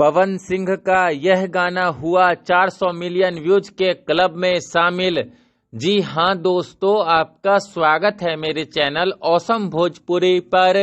पवन सिंह का यह गाना हुआ 400 मिलियन व्यूज के क्लब में शामिल। जी हां दोस्तों, आपका स्वागत है मेरे चैनल ऑसम भोजपुरी पर।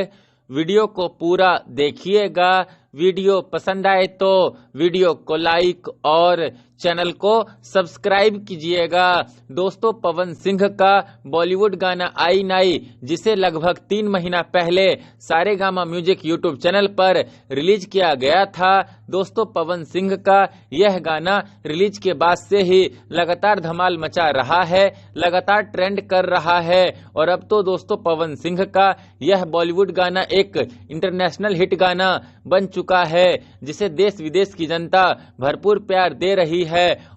वीडियो को पूरा देखिएगा। वीडियो पसंद आए तो वीडियो को लाइक और चैनल को सब्सक्राइब कीजिएगा। दोस्तों, पवन सिंह का बॉलीवुड गाना आई नाई, जिसे लगभग 3 महीना पहले सारेगामा म्यूजिक यूट्यूब चैनल पर रिलीज किया गया था। दोस्तों, पवन सिंह का यह गाना रिलीज के बाद से ही लगातार धमाल मचा रहा है, लगातार ट्रेंड कर रहा है। और अब तो दोस्तों पवन सिंह का यह बॉलीवुड गाना एक इंटरनेशनल हिट गाना बन चुका है, जिसे देश विदेश की जनता भरपूर प्यार दे रही है।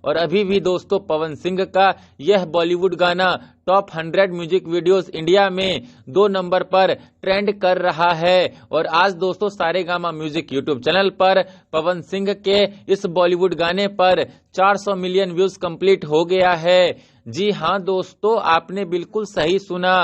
और अभी भी दोस्तों पवन सिंह का यह बॉलीवुड गाना टॉप 100 म्यूजिक वीडियोस इंडिया में 2 नंबर पर ट्रेंड कर रहा है। और आज दोस्तों सारेगामा म्यूजिक यूट्यूब चैनल पर पवन सिंह के इस बॉलीवुड गाने पर 400 मिलियन व्यूज कंप्लीट हो गया है। जी हां दोस्तों, आपने बिल्कुल सही सुना।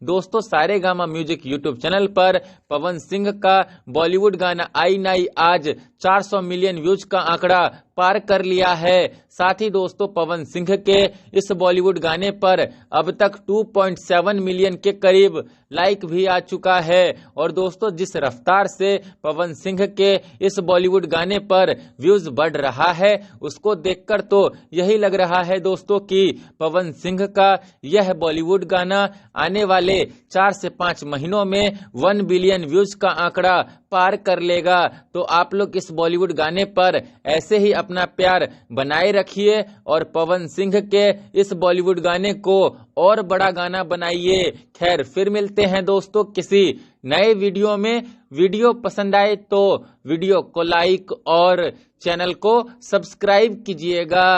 दोस्तों, सारेगामा म्यूजिक यूट्यूब चैनल पर पवन सिंह का बॉलीवुड गाना आई नाई आज 400 मिलियन व्यूज का आंकड़ा पार कर लिया है। साथ ही दोस्तों पवन सिंह के इस बॉलीवुड गाने पर अब तक 2.7 मिलियन के करीब लाइक भी आ चुका है। और दोस्तों, जिस रफ्तार से पवन सिंह के इस बॉलीवुड गाने पर व्यूज बढ़ रहा है, उसको देखकर तो यही लग रहा है दोस्तों कि पवन सिंह का यह बॉलीवुड गाना आने वाले 4 से 5 महीनों में 1 बिलियन व्यूज का आंकड़ा पार कर लेगा। तो आप लोग इस बॉलीवुड गाने पर ऐसे ही अपना प्यार बनाए रखिए और पवन सिंह के इस बॉलीवुड गाने को और बड़ा गाना बनाइए। खैर, फिर मिलते हैं दोस्तों किसी नए वीडियो में। वीडियो पसंद आए तो वीडियो को लाइक और चैनल को सब्सक्राइब कीजिएगा।